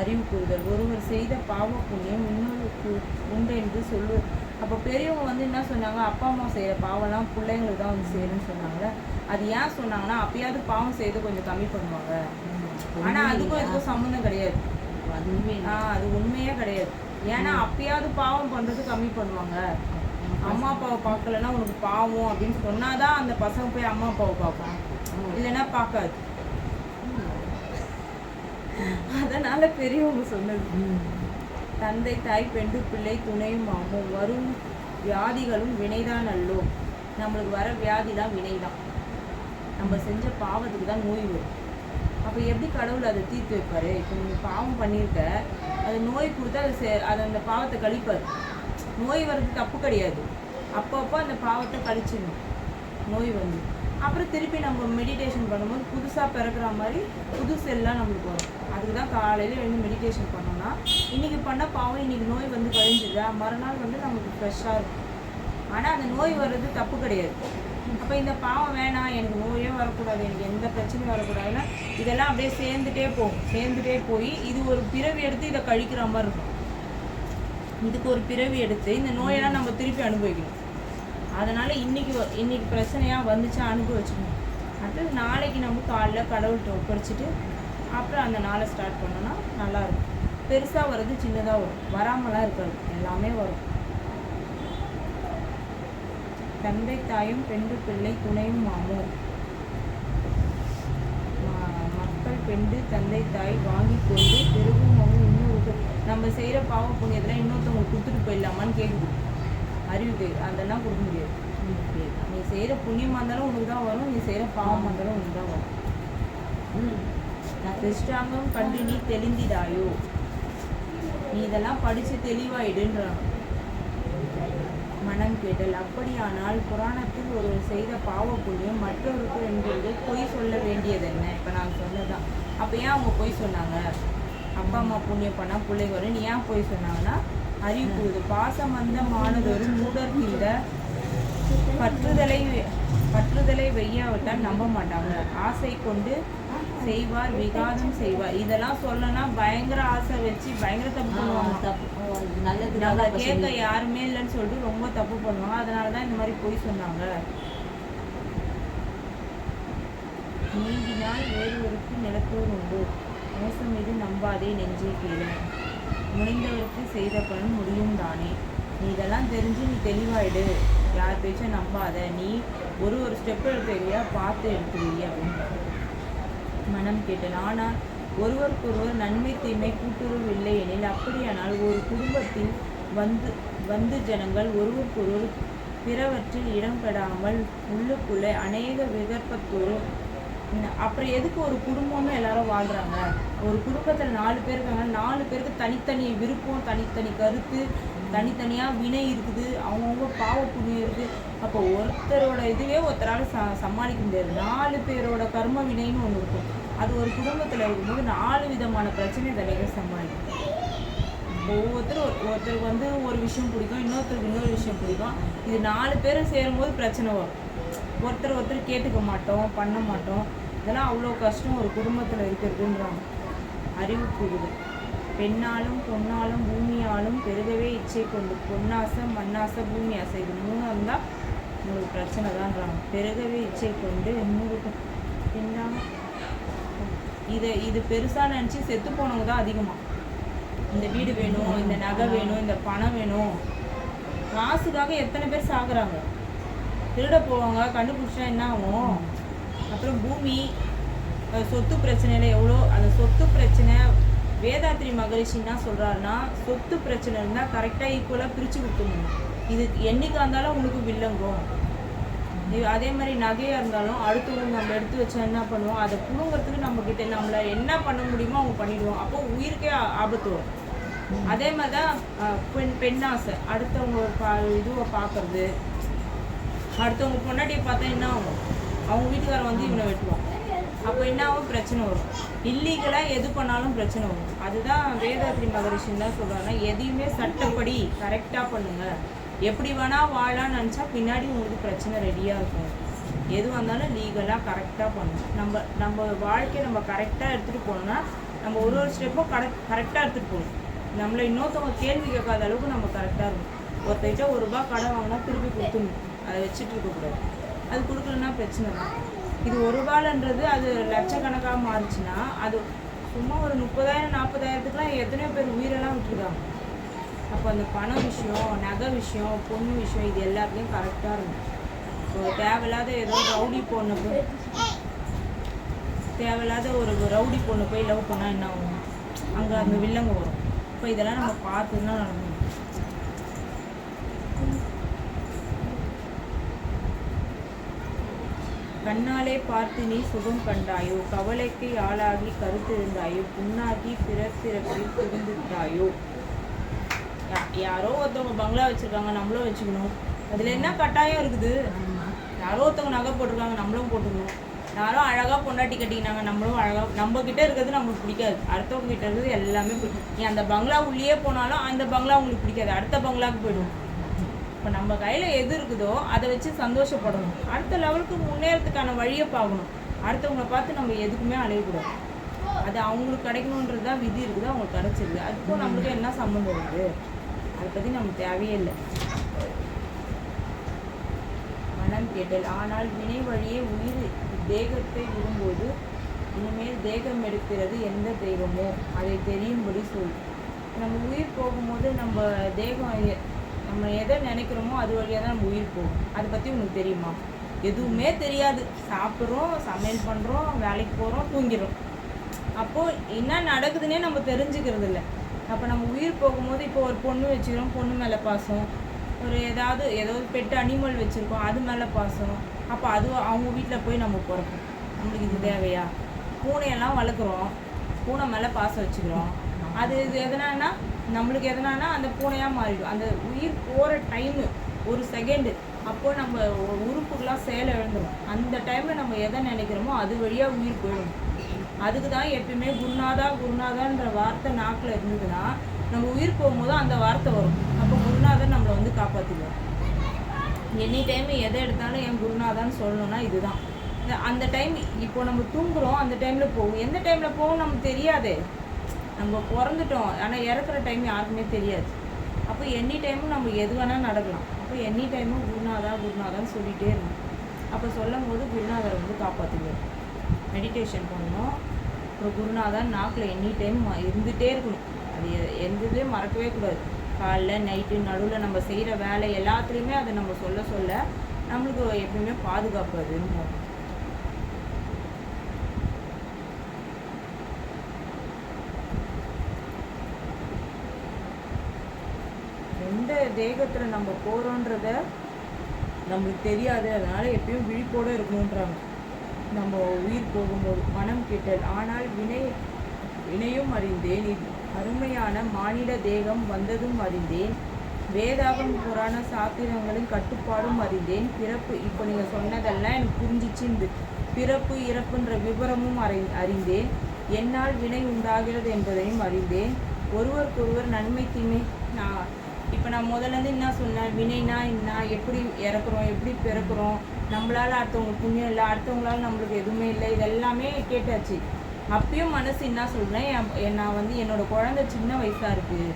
அறிவு கூறுதல். ஒருவர் செய்த பாவ புண்ணியம் இன்னொருக்கு உண்டு என்று சொல்லு. அப்போ பெரியவங்க என்ன சொன்னாங்க, அப்பா அம்மா செய்கிற பாவம்லாம் பிள்ளைங்களுக்கு தான் செய்யணும்னு சொன்னாங்க. அது ஏன் சொன்னாங்கன்னா அப்பயாவது பாவம் செய்து கொஞ்சம் கம்மி பண்ணுவாங்க. ஆனால் அதுக்கும் எதுக்கும் சம்மந்தம் கிடையாது. அது உண்மையே கிடையாது. ஏன்னா அப்பயாவது பாவம் பண்ணுறது கம்மி பண்ணுவாங்க. அம்மா அப்பாவை பார்க்கலன்னா உனக்கு பாவம் அப்படின்னு சொன்னாதான் அந்த பசங்க போய் அம்மா அப்பாவை பார்ப்பான், இல்லைன்னா பார்க்காது. அதனால பெரியவங்க சொன்னது. தந்தை தாய் பெண்டு பிள்ளை துணையும் ஆகும். வரும் வியாதிகளும் வினைதான் அல்லோ. நம்மளுக்கு வர வியாதிலாம் வினைதான். நம்ம செஞ்ச பாவத்துக்கு தான் நோய் வரும். அப்போ எப்படி கடவுள் அதை தீர்த்து வைப்பார்? இப்போ நீங்கள் பாவம் பண்ணியிருக்க, அது நோய் கொடுத்தா அது அந்த பாவத்தை கழிப்பார். நோய் வர்றது தப்பு கிடையாது. அப்பப்போ அந்த பாவத்தை கழிச்சிடணும். நோய் அப்புறம் திருப்பி நம்ம மெடிடேஷன் பண்ணும்போது புதுசாக பிறக்கிற மாதிரி புது செல்லாம் நம்மளுக்கு வரும். அதுக்கு தான் காலையில் எழுந்து மெடிடேஷன் பண்ணோம்னா இன்றைக்கி பண்ண பாவம் இன்றைக்கி நோய் கழிஞ்சுதா, மறுநாள் நமக்கு ஃப்ரெஷ்ஷாக இருக்கும். ஆனால் அந்த நோய் வர்றது தப்பு கிடையாது. அப்போ இந்த பாவம் வேணாம், எனக்கு நோயே வரக்கூடாது, எனக்கு எந்த பிரச்சனையும் வரக்கூடாதுன்னா இதெல்லாம் அப்படியே சேர்ந்துட்டே போய் இது ஒரு பிறவி எடுத்து இதை கழிக்கிற மாதிரி இருக்கும். இதுக்கு ஒரு பிறவி எடுத்து இந்த நோயெல்லாம் நம்ம திருப்பி அனுபவிக்கணும். அதனால் இன்றைக்கி பிரச்சனையாக வந்துச்சா அனுபவிச்சுக்கணும். அடுத்து நாளைக்கு நம்ம காலைல கடவுள்கிட்ட ஒப்படைச்சிட்டு அப்புறம் அந்த நாளை ஸ்டார்ட் பண்ணோன்னா நல்லாயிருக்கும். பெருசாக வர்றது சின்னதாக வரும், வராமலாம் இருக்காது, எல்லாமே வரும். தந்தை தாயும் பெண்டு பிள்ளை துணையும் மாமோ. மக்கள் பெண்டு தந்தை தாய் வாங்கி கொண்டு பெருகும் இன்னொரு நம்ம செய்கிற பாவ புண்ணியத்தில் இன்னொருத்தவங்களுக்கு கொடுத்துட்டு போயிடலாமான்னு கேட்குது. அறிவு அதெல்லாம் கொடுக்க முடியாது. நீ செய்கிற புண்ணியமாக இருந்தாலும் உனக்கு தான் வரும், நீ செய்கிற பாவமாக இருந்தாலும் உனக்கு தான் வரும். நான் திருஷ்டாங்கம் கண்டு நீ தெளிந்திடாயோ. நீ இதெல்லாம் படித்து தெளிவாயிடுன்றாங்க. மனம் கேட்டல். அப்படியானால் புராணத்தில் ஒருவர் செய்த பாவ புண்ணியம் மற்றவருக்கு என்பது பொய் சொல்ல வேண்டியது என்ன? இப்போ நான் சொன்னதுதான். அப்போ ஏன் அவங்க பொய் சொன்னாங்க? அப்பா அம்மா புண்ணியம் பண்ணால் பிள்ளைங்க வரும், நீ ஏன் பொய் சொன்னாங்கன்னா அறிவுக்குது. பாசமந்தமானதொரு மூடர்கின்ற பற்றுதலை வெய்யாவிட்டால் நம்ப மாட்டாங்க. ஆசை கொண்டு செய்வார், விகாதம் செய்வார். இதெல்லாம் சொல்லனா பயங்கர ஆசை வச்சு பயங்கர தப்பு பண்ணுவாங்க. நாங்கள் கேட்க யாருமே இல்லைன்னு சொல்லிட்டு ரொம்ப தப்பு பண்ணுவாங்க. அதனால தான் இந்த மாதிரி பொய் சொன்னாங்க. நீங்கினால் வேறொருக்கு நிலத்தோர் உண்டு, மோசம் மீது நம்பாதே நெஞ்சே கேளு, முனைந்தவருக்கு செய்த பலன் முடியும் தானே. நீ இதெல்லாம் தெரிஞ்சு நீ தெளிவாயிடு, யார் பேச்சும் நம்பாத, நீ ஒரு ஸ்டெப் எடுத்துறியா பார்த்து எடுத்துறியா அப்படின்னு மனம் கேட்டல். ஆனால் ஒருவருக்கொருவர் நன்மை தீமை கூட்டுறவு இல்லை எனில், அப்படியானால் ஒரு குடும்பத்தில் வந்து ஜனங்கள் ஒருவருக்கொருவர் பிறவற்றில் இடம் பெறாமல் உள்ளுக்குள்ளே அநேக விகற்பத்தோடு அப்புறம் எதுக்கு ஒரு குடும்பம்னு எல்லாரும் வாழ்கிறாங்க? ஒரு குடும்பத்தில் 4 பேர் இருக்காங்க, 4 பேருக்கு தனித்தனி விருப்பம், தனித்தனி கருத்து, தனித்தனியாக வினை இருக்குது, அவங்கவுங்க பாவ புண்ணியம் இருக்குது. அப்போ ஒருத்தரோட இதுவே ஒருத்தரால் சமாளிக்க முடியாது. 4 பேரோட கர்ம வினைன்னு ஒன்று இருக்கும். அது ஒரு குடும்பத்தில் இருக்கும்போது 4 விதமான பிரச்சனை தலைவர் சமாளிக்கும். ஒருத்தருக்கு ஒரு விஷயம் பிடிக்கும், இன்னொருத்தருக்கு இன்னொரு விஷயம் பிடிக்கும். இது 4 பேரும் சேரும்போது பிரச்சனை வரும். ஒருத்தர் கேட்டுக்க மாட்டோம், பண்ண மாட்டோம். இதெல்லாம் அவ்வளோ கஷ்டம் ஒரு குடும்பத்தில் இருக்கிறதுன்றாங்க. அறிவு கூடுது. பெண்ணாலும் பொன்னாலும் பூமியாலும் பெருகவே இச்சை கொண்டு, பொன்னாசை மண்ணாசை பூமி ஆசை, இது 3 இருந்தால் உங்களுக்கு பிரச்சனை தான்றாங்க. பெருகவே இச்சை கொண்டு பெண்ணாலும் இது பெருசாக நினச்சி செத்து போனவங்க தான் அதிகமாக. இந்த வீடு வேணும், இந்த நகை வேணும், இந்த பணம் வேணும், காசுக்காக எத்தனை பேர் சாகுறாங்க. திருட போவாங்க, கண்டுபிடிச்சா என்ன ஆகும்? அப்புறம் பூமி சொத்து பிரச்சனையில் எவ்வளோ அந்த சொத்து பிரச்சனை. வேதாத்ரி மகரிஷி என்ன சொல்கிறாருன்னா, சொத்து பிரச்சனை இருந்தால் கரெக்டாக ஈக்குவலாக பிரித்து கொடுத்துடணும். இது என்றைக்காக இருந்தாலும் உனக்கு வில்லங்கும். அதே மாதிரி நகையாக இருந்தாலும் அடுத்தவங்க நம்ம எடுத்து வச்சா என்ன பண்ணுவோம்? அதை புழுங்கிறதுக்கு நம்மக்கிட்ட நம்மளை என்ன பண்ண முடியுமோ அவங்க பண்ணிவிடுவோம். அப்போ உயிருக்கே ஆபத்து வரும். அதே மாதிரி தான் பெண்ணாசை, அடுத்தவங்க இதுவை பார்க்குறது, அடுத்தவங்க பொண்டாட்டியை பார்த்தா என்ன ஆகும்? அவங்க வீட்டுக்காரர் வந்து இவனை வெட்டுவான். அப்போ என்ன ஆகும்? பிரச்சனை வரும். இல்லீகலாக எது பண்ணாலும் பிரச்சனை வரும். அதுதான் வேதாத்ரி மகரிஷின்னு தான் சொல்கிறாங்கன்னா, எதையுமே சட்டப்படி கரெக்டாக பண்ணுங்கள். எப்படி வேணால் வாழலான்னு நினச்சா பின்னாடி உங்களுக்கு பிரச்சனை ரெடியாக இருக்கும். எது வந்தாலும் லீகலாக கரெக்டாக பண்ணணும். நம்ம வாழ்க்கையை நம்ம கரெக்டாக எடுத்துகிட்டு போனோம்னா நம்ம ஒரு ஸ்டெப்பும் கரெக்டாக எடுத்துகிட்டு போகணும். நம்மளை இன்னொருத்தவங்க கேள்வி கேட்காத அளவுக்கு நம்ம கரெக்டாக இருக்கும். ஒருத்தர்கிட்ட ₹1 கடன் வாங்கினா திருப்பி கொடுத்துடணும். அதை வச்சுட்டு இருக்கக்கூடாது. அது கொடுக்கலன்னா பிரச்சனை தான். இது ₹1ன்றது அது லட்சக்கணக்காக மாறுச்சுன்னா அது சும்மா ஒரு 30,000 40,000த்துக்குலாம் எத்தனையோ பேர் உயிரெல்லாம் விட்டுருக்காங்க. அப்போ அந்த பண விஷயம், நகை விஷயம், பொண்ணு விஷயம், இது எல்லாத்துலேயும் கரெக்டாக இருக்கும். இப்போ தேவையில்லாத ஏதோ ரவுடி பொண்ணு போய் ரவுடி பொண்ணு போய் லவ் பண்ணால் என்ன ஆகும்? அங்கே அந்த வில்லங்க வரும். இப்போ இதெல்லாம் நம்ம பார்த்துன்னா நடக்கணும். கண்ணாலே பார்த்து நீ சுகம் கண்டாயோ, கவலைக்கு ஆளாகி கருத்திருந்தாயோ, புண்ணாகி பிறப்பிறப்பில் புகுந்துட்டாயோ. யாரோ ஒருத்தவங்க பங்களா வச்சுருக்காங்க, நம்மளும் வச்சுக்கணும். அதில் என்ன கட்டாயம் இருக்குது? யாரோ ஒருத்தவங்க நகை போட்டிருக்காங்க, நம்மளும் போட்டுக்கணும். யாரோ அழகாக பொண்டாட்டி கட்டிக்கினாங்க, நம்மளும் அழகாக. நம்மக்கிட்ட இருக்கிறது நம்மளுக்கு பிடிக்காது, அடுத்தவங்க கிட்ட இருக்கிறது எல்லாமே பிடிக்கும். நீ அந்த பங்களா உள்ளே போனாலும் அந்த பங்களா உங்களுக்கு பிடிக்காது, அடுத்த பங்களாவுக்கு போய்டும். இப்போ நம்ம கையில் எது இருக்குதோ அதை வச்சு சந்தோஷப்படணும். அடுத்த லெவலுக்கு முன்னேறதுக்கான வழியை பார்க்கணும். அடுத்தவங்களை பார்த்து நம்ம எதுக்குமே அலையக்கூடாது. அது அவங்களுக்கு கிடைக்கணுன்றது தான் விதி இருக்குது, அவங்களுக்கு கிடச்சிருது. அதுக்கும் நம்மளுக்கு என்ன சம்மந்தம் இருக்குது? அதை பற்றி நமக்கு தேவையே இல்லை. மனம் கேட்டல். ஆனால் வினை வழியே உயிர் தேகத்தை விடும்போது இனிமேல் தேகம் எடுக்கிறது எந்த தெய்வமோ அதை தெரியும்படி சொல். நம்ம உயிர் போகும்போது நம்ம தேகம் நம்ம எதை நினைக்கிறோமோ அது வழியாக தான் நம்ம உயிர் போகும். அதை பற்றி உங்களுக்கு தெரியுமா? எதுவுமே தெரியாது. சாப்பிட்றோம், சமையல் பண்ணுறோம், வேலைக்கு போகிறோம், தூங்கிடுறோம். அப்போது என்ன நடக்குதுன்னே நம்ம தெரிஞ்சுக்கிறது இல்லை. அப்போ நம்ம உயிர் போகும்போது இப்போ ஒரு பொண்ணு வச்சுக்கிறோம், பொண்ணு மேலே பாசம். ஏதோ பெட்டு அனிமல் வச்சுருக்கோம், அது மேலே பாசம். அப்போ அது அவங்க வீட்டில் போய் நம்ம பிறப்போம். நம்மளுக்கு இது தேவையா? பூனையெல்லாம் வளர்க்குறோம், பூனை மேலே பாசம் வச்சுக்கிறோம். அது இது எதனான்னா நம்மளுக்கு எதனானா அந்த பூனையாக மாறிடும். அந்த உயிர் போகிற டைமு ஒரு செகண்டு. அப்போது நம்ம உறுப்புகளாக செயல் இழந்துடும். அந்த டைமில் நம்ம எதை நினைக்கிறோமோ அது வழியாக உயிர் போயிடும். அதுக்கு தான் எப்பயுமே குருநாதா குருநாதான்ற வார்த்தை நாக்கில் இருந்ததுன்னா நம்ம உயிர் போகும்போது அந்த வார்த்தை வரும். அப்போ குருநாதன் நம்மளை வந்து காப்பாற்றிடுவோம். எனி டைம் எதை எடுத்தாலும் என் குருநாதான்னு சொல்லணும்னா இதுதான். அந்த டைம் இப்போ நம்ம தூங்குகிறோம், அந்த டைமில் போகும். எந்த டைமில் போகும் நமக்கு தெரியாது. நம்ம பிறந்துட்டோம், ஆனால் இறக்குற டைம் யாருக்குமே தெரியாது. அப்போ எனி டைமும் நம்ம எது வேணால் நடக்கலாம். அப்போ எனி டைமும் குருநாதா குருநாதான்னு சொல்லிகிட்டே இருக்கணும். அப்போ சொல்லும் போது குருநாதரை வந்து காப்பாற்றிடுவோம். மெடிடேஷன் பண்ணணும். அப்புறம் குருநாதன் நாக்கில் எனி டைம் இருந்துகிட்டே இருக்கணும். அது எந்ததே மறக்கவே கூடாது. காலைல நைட்டு நடுவில் நம்ம செய்கிற வேலை எல்லாத்துலேயுமே அதை நம்ம சொல்ல சொல்ல நம்மளுக்கு எப்பயுமே பாதுகாப்பு அதுன்னு. எந்த தேகத்தில் நம்ம போகிறோன்றத நம்மளுக்கு தெரியாது. அதனால் எப்பயும் விழிப்போடு இருக்கணுன்றாங்க. நம்ம உயிர் போகும்போது மனம் கேட்டல். ஆனால் வினையும் அறிந்தேன். இது அருமையான மானிட தேகம் வந்ததும் அறிந்தேன். வேதாகம் புராண சாத்திரங்களின் கட்டுப்பாடும் அறிந்தேன். பிறப்பு, இப்போ நீங்கள் சொன்னதெல்லாம் எனக்கு புரிஞ்சிச்சு. பிறப்பு இறப்புன்ற விவரமும் அறிந்தேன். என்னால் வினை உண்டாகிறது என்பதையும் அறிந்தேன். ஒருவருக்கொருவர் நன்மை தீமை. நான் முதல்லேருந்து என்ன சொன்னேன், வினைனா என்ன, எப்படி இறக்குறோம், எப்படி பிறக்கிறோம், நம்மளால் அடுத்தவங்களுக்கு புண்ணியம் இல்லை, அடுத்தவங்களால் நம்மளுக்கு எதுவுமே இல்லை, இதெல்லாமே கேட்டாச்சு. அப்பயும் மனசு என்ன சொல்கிறேன், நான் வந்து என்னோடய குழந்தை சின்ன வயசாக இருக்குது,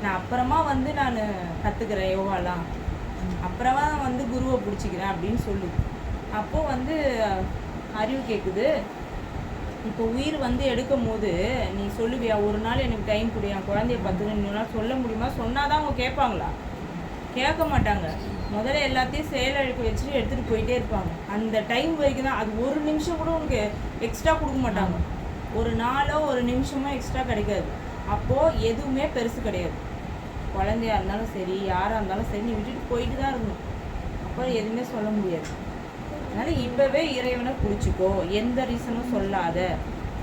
நான் அப்புறமா வந்து நான் கற்றுக்கிறேன் யோகாலாம், அப்புறமா வந்து குருவை பிடிச்சிக்கிறேன் அப்படின்னு சொல்லுது. அப்போது வந்து அறிவு கேட்குது. இப்போ உயிர் வந்து எடுக்கும் போது நீ சொல்லுவியா, ஒரு நாள் எனக்கு டைம் கொடு, என் குழந்தைய பார்த்துக்கணும்னா சொல்ல முடியுமா? சொன்னால் தான் அவங்க கேட்பாங்களா? கேட்க மாட்டாங்க. முதல்ல எல்லாத்தையும் செயலழுக்க வச்சுட்டு எடுத்துகிட்டு போயிட்டே இருப்பாங்க. அந்த டைம் வரைக்கும் தான். அது ஒரு நிமிஷம் கூட உனக்கு எக்ஸ்ட்ரா கொடுக்க மாட்டாங்க. ஒரு நாளோ ஒரு நிமிஷமோ எக்ஸ்ட்ரா கிடைக்காது. அப்போது எதுவுமே பெருசு கிடையாது. குழந்தையா இருந்தாலும் சரி, யாராக இருந்தாலும் சரி, நீ விட்டுட்டு போயிட்டு தான் இருக்கணும். அப்புறம் எதுவுமே சொல்ல முடியாது. அதனால் இப்போவே இறைவனை பிடிச்சிக்கோ, எந்த ரீசனும் சொல்லாத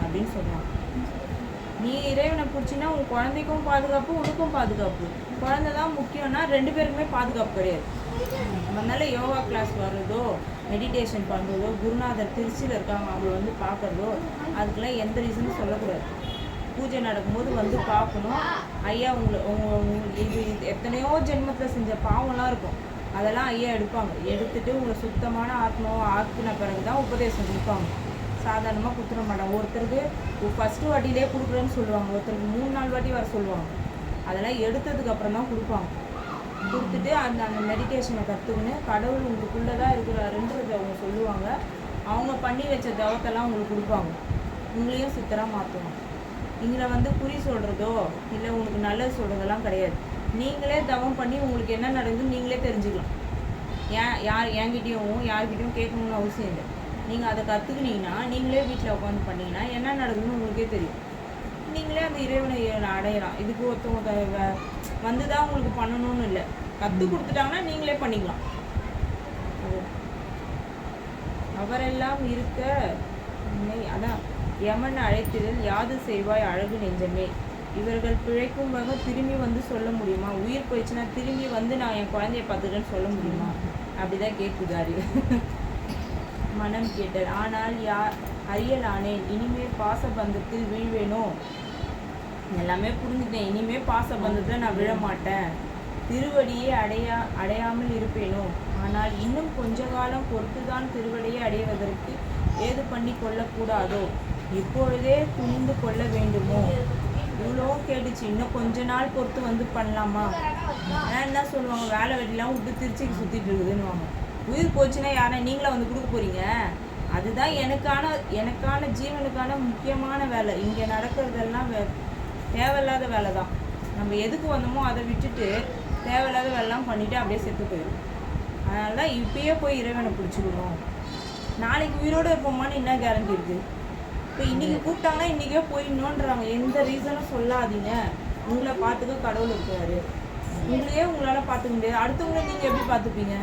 அப்படின்னு சொன்னான். நீ இறைவனை பிடிச்சின்னா உன் குழந்தைக்கும் பாதுகாப்பு, உனக்கும் பாதுகாப்பு. குழந்தை தான் முக்கியம்னா 2 பேருக்குமே பாதுகாப்பு கிடையாது. அதனால் யோகா கிளாஸ் வர்றதோ, மெடிடேஷன் பண்ணுறதோ, குருநாதர் திருச்சியில் இருக்காங்க அவங்கள வந்து பார்க்குறதோ, அதுக்கெல்லாம் எந்த ரீசனும் சொல்லக்கூடாது. பூஜை நடக்கும்போது வந்து பார்க்கணும். ஐயா உங்களுக்கு இது எத்தனையோ ஜென்மத்தில் செஞ்ச பாவம்லாம் இருக்கும், அதெல்லாம் ஐயா எடுப்பாங்க. எடுத்துகிட்டு உங்களை சுத்தமான ஆத்மாவை ஆக்கின பிறகு தான் உபதேசம் கொடுப்பாங்க. சாதாரணமாக கொடுத்துட மாட்டாங்க. ஒருத்தருக்கு ஃபஸ்ட்டு வாட்டிலே கொடுக்குறேன்னு சொல்லுவாங்க, ஒருத்தருக்கு 3-4 வாட்டி வர சொல்லுவாங்க. அதெல்லாம் எடுத்ததுக்கு அப்புறம் தான் கொடுப்பாங்க. கொடுத்துட்டு அந்த மெடிடேஷனை கற்றுக்கின்னு கடவுள் உங்களுக்குள்ளே தான் இருக்கிறாருன்றதை அவங்க சொல்லுவாங்க. அவங்க பண்ணி வச்ச தவத்தெல்லாம் உங்களுக்கு கொடுப்பாங்க. உங்களையும் சித்தராக மாற்றணும். இங்கே வந்து குறி சொல்கிறதோ இல்லை உங்களுக்கு நல்லது சொல்கிறதெல்லாம் கிடையாது. நீங்களே தவம் பண்ணி உங்களுக்கு என்ன நடக்குதுன்னு நீங்களே தெரிஞ்சுக்கலாம். என்கிட்டையும் யார்கிட்டையும் கேட்கணுன்னு அவசியம் இல்லை. நீங்கள் அதை கற்றுக்கினீங்கன்னா நீங்களே வீட்டில் உட்காந்து பண்ணிங்கன்னா என்ன நடக்குதுன்னு உங்களுக்கே தெரியும். நீங்களே அந்த இறைவனை அடையலாம். இதுக்கு ஒருத்தவங்க வந்து தான் உங்களுக்கு பண்ணணும்னு இல்லை, கற்றுக் கொடுத்துட்டாங்கன்னா நீங்களே பண்ணிக்கலாம். அவரெல்லாம் இருக்க அதான் யமன் அழைத்திடல் யாது செய்வாய் அழகு நெஞ்சமே. இவர்கள் பிழைக்கும் வகை திரும்பி வந்து சொல்ல முடியுமா? உயிர் போயிடுச்சுன்னா திரும்பி வந்து நான் என் குழந்தைய பார்த்துட்டேன்னு சொல்ல முடியுமா? அப்படிதான் கேட்குதாரு. மனம் கேட்டல். ஆனால் அறியலானேன், இனிமேல் பாசபந்தத்தில் வீழ்வேனோ? எல்லாமே புரிஞ்சுட்டேன். இனிமேல் பாசபந்தத்தில் நான் விழ மாட்டேன். திருவடியை அடையாமல் இருப்பேனோ? ஆனால் இன்னும் கொஞ்ச காலம் பொறுத்துதான் திருவடியை அடைவதற்கு ஏது பண்ணி கொள்ளக்கூடாதோ? இப்பொழுதே துணிந்து கொள்ள வேண்டுமோ? இவ்வளோ கேட்டுச்சு, இன்னும் கொஞ்ச நாள் பொறுத்து வந்து பண்ணலாமா? ஆனால் என்ன சொல்லுவாங்க, வேலை வெட்டிலாம் விட்டு திருச்சிக்கு சுற்றிட்டு இருக்குதுன்னுவாங்க. உயிர் போச்சுன்னா யாரை நீங்களே வந்து கொடுக்க போகிறீங்க? அதுதான் எனக்கான ஜீவனுக்கான முக்கியமான வேலை. இங்கே நடக்கிறதெல்லாம் தேவையில்லாத வேலை தான். நம்ம எதுக்கு வந்தோமோ அதை விட்டுட்டு தேவையில்லாத வேலைலாம் பண்ணிவிட்டு அப்படியே செத்து போயிடும். அதனால தான் இப்பயே போய் இறைவனை பிடிச்சிக்கணும். நாளைக்கு உயிரோடு இருப்போமான்னு என்ன கேரண்டி இருக்குது? இப்போ இன்றைக்கி கூப்பிட்டாங்கன்னா இன்றைக்கே போயிடணுன்றாங்க. எந்த ரீசனும் சொல்லாதீங்க. உங்களை பார்த்துக்க கடவுள் இருக்காரு. உங்களையே உங்களால் பார்த்துக்க முடியாது, அடுத்தவங்களை நீங்கள் எப்படி பார்த்துப்பீங்க?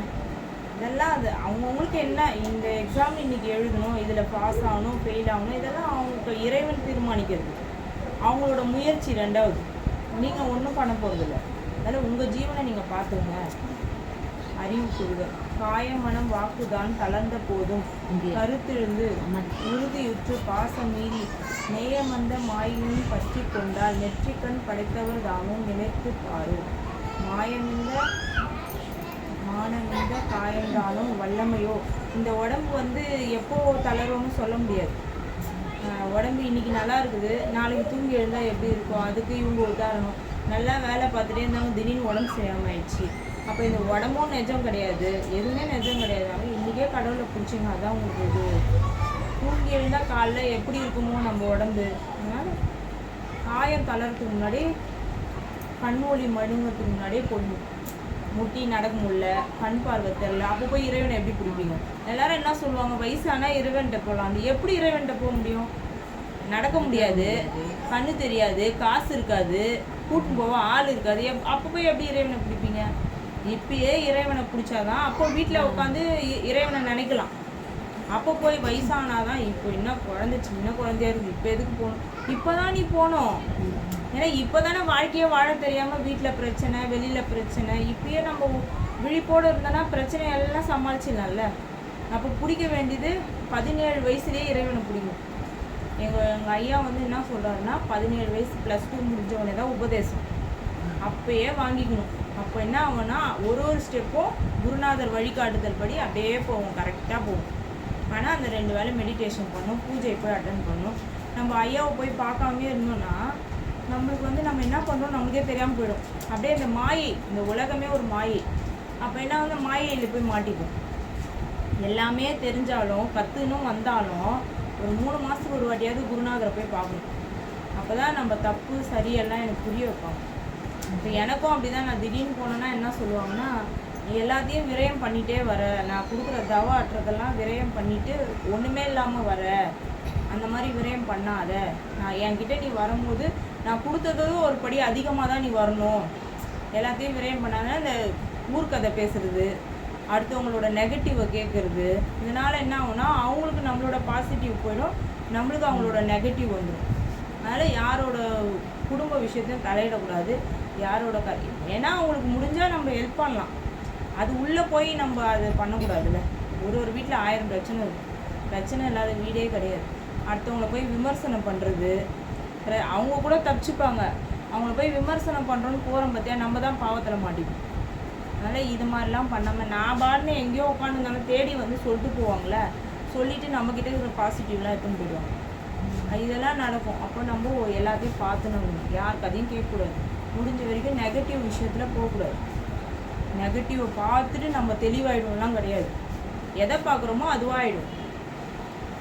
இதெல்லாம் அது அவங்கவுங்களுக்கு என்ன, இந்த எக்ஸாம் இன்றைக்கி எழுதணும், இதில் பாஸ் ஆகணும், ஃபெயில் ஆகணும், இதெல்லாம் அவங்க இறைவன் தீர்மானிக்கிறது. அவங்களோட முயற்சி 2வது. நீங்கள் ஒன்றும் பண்ண போகிறதில்ல. அதனால் உங்கள் ஜீவனை நீங்கள் பார்த்துங்க. அறிவு கூறுதல். காயம் மனம் வாக்குதான் தளர்ந்த போதும் கருத்திழுந்து உறுதியுற்று பாசம் மீறி நேயமந்த மாயினும் பற்றி கொண்டால் நெற்றிக்கண் படைத்தவர் தாமும் நினைத்து பாரு. மாயமிந்த மானமிந்த காயந்தாலும் வல்லமையோ. இந்த உடம்பு வந்து எப்போ தளரும்னு சொல்ல முடியாது. உடம்பு இன்னைக்கு நல்லா இருக்குது, நாளைக்கு தூங்கி எழுந்தால் எப்படி இருக்கும்? அதுக்கு இவங்க உதாரணம். நல்லா வேலை பார்த்துட்டே இருந்தாலும் திடீர்னு உடம்பு சரியாமல் ஆயிடுச்சு. அப்போ இந்த உடம்பும் நிஜம் கிடையாது, எதுவுமே நிஜம் கிடையாது. ஆனால் இன்றைக்கே கடவுளை பிடிச்சிங்க, அதான் உங்களுக்கு இது. தூங்கி எழுந்தால் காலைல எப்படி இருக்குமோ நம்ம உடம்பு. அதனால் காயம் தளர்றதுக்கு முன்னாடி கண் ஒளி மழுங்கிறதுக்கு முன்னாடியே போடணும். முட்டி நடக்க முடியல, கண் பார்வை தெரியல, அப்போ போய் இறைவனை எப்படி பிடிப்பீங்க? எல்லாரும் என்ன சொல்லுவாங்க, வயசானா இறைவன்கிட்ட போகலாம். எப்படி இறைவன்கிட்ட போக முடியும்? நடக்க முடியாது, கண்ணு தெரியாது, காசு இருக்காது, கூட்டின்னு போக ஆள் இருக்காது. அப்போ போய் எப்படி இறைவனை பிடிப்பீங்க? இப்பயே இறைவனை பிடிச்சாதான் அப்போ வீட்டில் உட்காந்து இறைவனை நினைக்கலாம். அப்போ போய் வயசானாதான். இப்போ இன்னும் குழந்தை சின்ன குழந்தையா இருக்குது, இப்போ எதுக்கு போகணும்? இப்போ தான் நீ போகணும். ஏன்னா இப்போ தானே வாழ்க்கையை வாழ தெரியாமல் வீட்டில் பிரச்சனை, வெளியில் பிரச்சனை. இப்பயே நம்ம விழிப்போடு இருந்தோன்னா பிரச்சனை எல்லாம் சமாளிச்சிடலாம்ல. அப்போ பிடிக்க வேண்டியது 17 வயசுலேயே இறைவனை பிடிக்கும். எங்கள் ஐயா வந்து என்ன சொல்கிறாருன்னா, 17 வயசு +2 முடிஞ்சவனே தான் உபதேசம் அப்பயே வாங்கிக்கணும். அப்போ என்ன ஆகும்னா ஒரு ஸ்டெப்பும் குருநாதர் வழிகாட்டுதல் படி அப்படியே போவோம், கரெக்டாக போவோம். ஆனால் அந்த 2 வேளை மெடிடேஷன் பண்ணணும், பூஜை போய் அட்டன் பண்ணணும். நம்ம ஐயாவை போய் பார்க்காமே இருந்தோம்னா நம்மளுக்கு வந்து நம்ம என்ன பண்ணுறோம் நம்மளுக்கே தெரியாமல் போயிடும். அப்படியே இந்த மாயை, இந்த உலகமே ஒரு மாயை. அப்போ என்ன வந்து மாயையில் போய் மாட்டிக்கும். எல்லாமே தெரிஞ்சாலும் கற்றுன்னும் வந்தாலும் ஒரு 3 மாதத்துக்கு ஒரு வாட்டியாவது குருநாதரை போய் பார்க்கணும். அப்போ தான் நம்ம தப்பு சரியெல்லாம் எனக்கு புரிய வைப்பாங்க. இப்போ எனக்கும் அப்படி தான். நான் திடீர்னு போனேன்னா என்ன சொல்லுவாங்கன்னா, நீ எல்லாத்தையும் விரயம் பண்ணிகிட்டே வர, நான் கொடுக்குற தவ ஆற்றதெல்லாம் விரயம் பண்ணிவிட்டு ஒன்றுமே இல்லாமல் வர, அந்த மாதிரி விரயம் பண்ணாத. நான் என்கிட்ட நீ வரும்போது நான் கொடுத்ததும் ஒரு படி அதிகமாக தான் நீ வரணும். எல்லாத்தையும் விரயம் பண்ணாத. இந்த ஊர்க்கதை பேசுகிறது, அடுத்தவங்களோட நெகட்டிவை கேட்குறது, இதனால் என்ன ஆகும்னா அவங்களுக்கு நம்மளோட பாசிட்டிவ் போயிடும், நம்மளுக்கு அவங்களோட நெகட்டிவ் வந்துடும். அதனால் யாரோட குடும்ப விஷயத்தையும் தலையிடக்கூடாது, யாரோட ஏன்னா அவங்களுக்கு முடிஞ்சால் நம்ம ஹெல்ப் பண்ணலாம். அது உள்ளே போய் நம்ம அதை பண்ணக்கூடாதுல்ல. ஒரு வீட்டில் 1000 பிரச்சனை இருக்கும். பிரச்சனை இல்லாத வீடே கிடையாது. அடுத்தவங்கள போய் விமர்சனம் பண்ணுறது, அவங்க கூட தப்பிச்சுப்பாங்க. அவங்கள போய் விமர்சனம் பண்ணுறோன்னு போகிறோம் பார்த்தியா, நம்ம தான் பாவத்தில் மாட்டிப்போம். அதனால் இது மாதிரிலாம் பண்ணாமல் நான் பாருன்னு எங்கேயோ உட்காந்துருந்தாலும் தேடி வந்து சொல்லிட்டு போவாங்களே, சொல்லிவிட்டு நம்மக்கிட்ட இருக்கிற பாசிட்டிவ்லாம் எடுத்துன்னு போயிடுவாங்க. இதெல்லாம் நடக்கும். அப்போ நம்ம எல்லாத்தையும் பார்த்துணும், யார் கதையும் கேட்கக்கூடாது. முடிஞ்ச வரைக்கும் நெகட்டிவ் விஷயத்தில் போகக்கூடாது. நெகட்டிவை பார்த்துட்டு நம்ம தெளிவாயிடுவோம்லாம் கிடையாது. எதை பார்க்குறோமோ அதுவாகிடும்.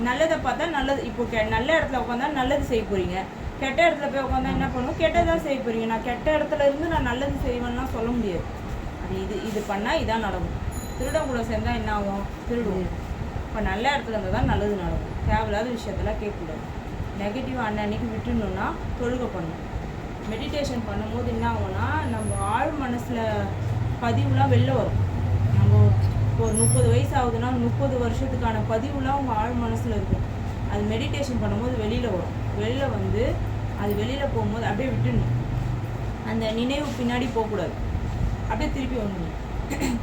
நல்லதை பார்த்தா நல்லது. இப்போ நல்ல இடத்துல உட்காந்தா நல்லது செய்ய போகிறீங்க, கெட்ட இடத்துல போய் உட்காந்தா என்ன பண்ணுவோம், கெட்டதான் செய்ய போகிறீங்க. நான் கெட்ட இடத்துல இருந்து நான் நல்லது செய்வேன்னா சொல்ல முடியாது. அது இது பண்ணால் இதான் நடக்கும். திருடம் கூட சேர்ந்தால் என்ன ஆகும், திருடுவோம். இப்போ நல்ல இடத்துல இருந்தால் தான் நல்லது நடக்கும். தேவையில்லாத விஷயத்தெல்லாம் கேட்கக்கூடாது. நெகட்டிவ் அன்னைக்கு விட்டுணுன்னா தொழுகை பண்ணணும். மெடிடேஷன் பண்ணும்போது என்ன ஆகும்னா நம்ம ஆழ் மனசில் பதிவுலாம் வெளில வரும். நம்ம ஒரு 30 வயசு ஆகுதுன்னா 30 வருஷத்துக்கான பதிவுலாம் உங்கள் ஆழ் மனசில் இருக்கும். அது மெடிடேஷன் பண்ணும்போது வெளியில் வரும். வெளியில் வந்து அது வெளியில் போகும்போது அப்படியே விட்டுடணும். அந்த நினைவு பின்னாடி போகக்கூடாது. அப்படியே திருப்பி வந்துடணும்.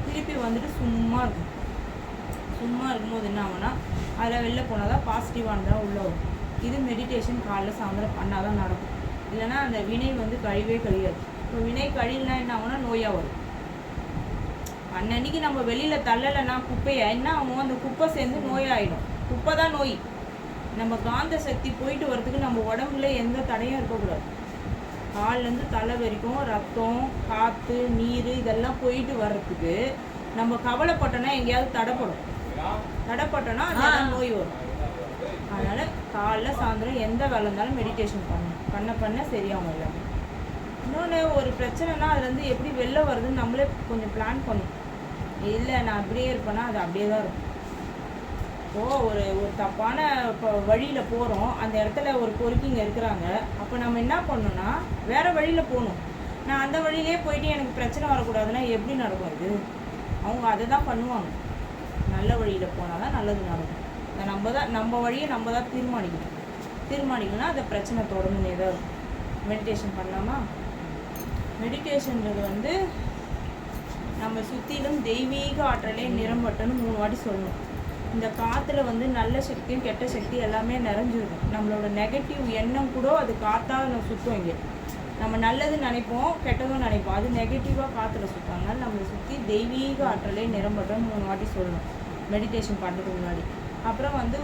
திருப்பி வந்துட்டு சும்மா இருக்கும். சும்மா இருக்கும்போது என்ன ஆகும்னா அதில் வெளில போனால் தான் பாசிட்டிவானதான் உள்ளே வரும். இது மெடிடேஷன் காலைல சாயந்தரம் பண்ணால் தான் நடக்கும். இல்லைனா அந்த வினை வந்து கழிவே கழியாது. இப்போ வினை கழிவுனா என்ன ஆகும்னா நோயாக வரும். அன்னன்னைக்கு நம்ம வெளியில் தள்ளலைன்னா குப்பையை என்ன ஆகும், அந்த குப்பை சேர்ந்து நோயாகிடும். குப்பை தான் நோய். நம்ம காந்த சக்தி போயிட்டு வரதுக்கு நம்ம உடம்புல எந்த தடையும் இருக்கக்கூடாது. கால்லேருந்து தலை வரைக்கும் ரத்தம், காற்று, நீர் இதெல்லாம் போயிட்டு வர்றதுக்கு நம்ம கவலைப்பட்டோன்னா எங்கேயாவது தடைப்பட்டோன்னா அதெல்லாம் நோய் வரும். அதனால் காலைல சாயந்தரம் எந்த வேலை இருந்தாலும் மெடிடேஷன் பண்ண சரியாகும் எல்லாமே. இன்னொன்று ஒரு பிரச்சனைனா அதுலேருந்து எப்படி வெளில வருதுன்னு நம்மளே கொஞ்சம் பிளான் பண்ணணும். இல்லை நான் அப்படியே இருப்பேன்னா அது அப்படியே தான் இருக்கும். இப்போது ஒரு தப்பான இப்போ வழியில் போகிறோம், அந்த இடத்துல ஒரு பொறுக்கிங்க இருக்கிறாங்க. அப்போ நம்ம என்ன பண்ணணும்னா வேறு வழியில் போகணும். நான் அந்த வழியிலே போயிட்டு எனக்கு பிரச்சனை வரக்கூடாதுன்னா எப்படி நடக்கும் இது? அவங்க அதை தான் பண்ணுவாங்க. நல்ல வழியில் போனால் தான் நல்லது நடக்கும். நம்ம வழியை நம்ம தான் தீர்மானிக்கணும்னா அந்த பிரச்சனை தொடர்ந்துனே தான் இருக்கும். மெடிடேஷன் பண்ணலாமா? மெடிடேஷன்றது வந்து நம்ம சுற்றிலும் தெய்வீக ஆற்றலே நிரம்பட்டுன்னு 3 வாட்டி சொல்லணும். இந்த காற்றுல வந்து நல்ல சக்தியும் கெட்ட சக்தி எல்லாமே நிறைஞ்சிருக்கும். நம்மளோட நெகட்டிவ் எண்ணம் கூட அது காற்றாக சுற்றும். இங்கே நம்ம நல்லது நினைப்போம், கெட்டதும் நினைப்போம், அது நெகட்டிவாக காற்றுல சுற்றும். அதனால் நம்மளை சுற்றி தெய்வீக ஆற்றலே நிரம்பட்டுன்னு 3 வாட்டி சொல்லணும் மெடிடேஷன் பண்ணுறதுக்கு முன்னாடி. அப்புறம் வந்து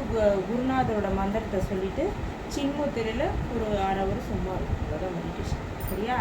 குருநாதரோட மந்திரத்தை சொல்லிவிட்டு சின்முத்திரையில் ஒரு 1/2 ஹவர் சும்மா இருக்கும். அவ்வளோதான் மெடிடேஷன். சரியா?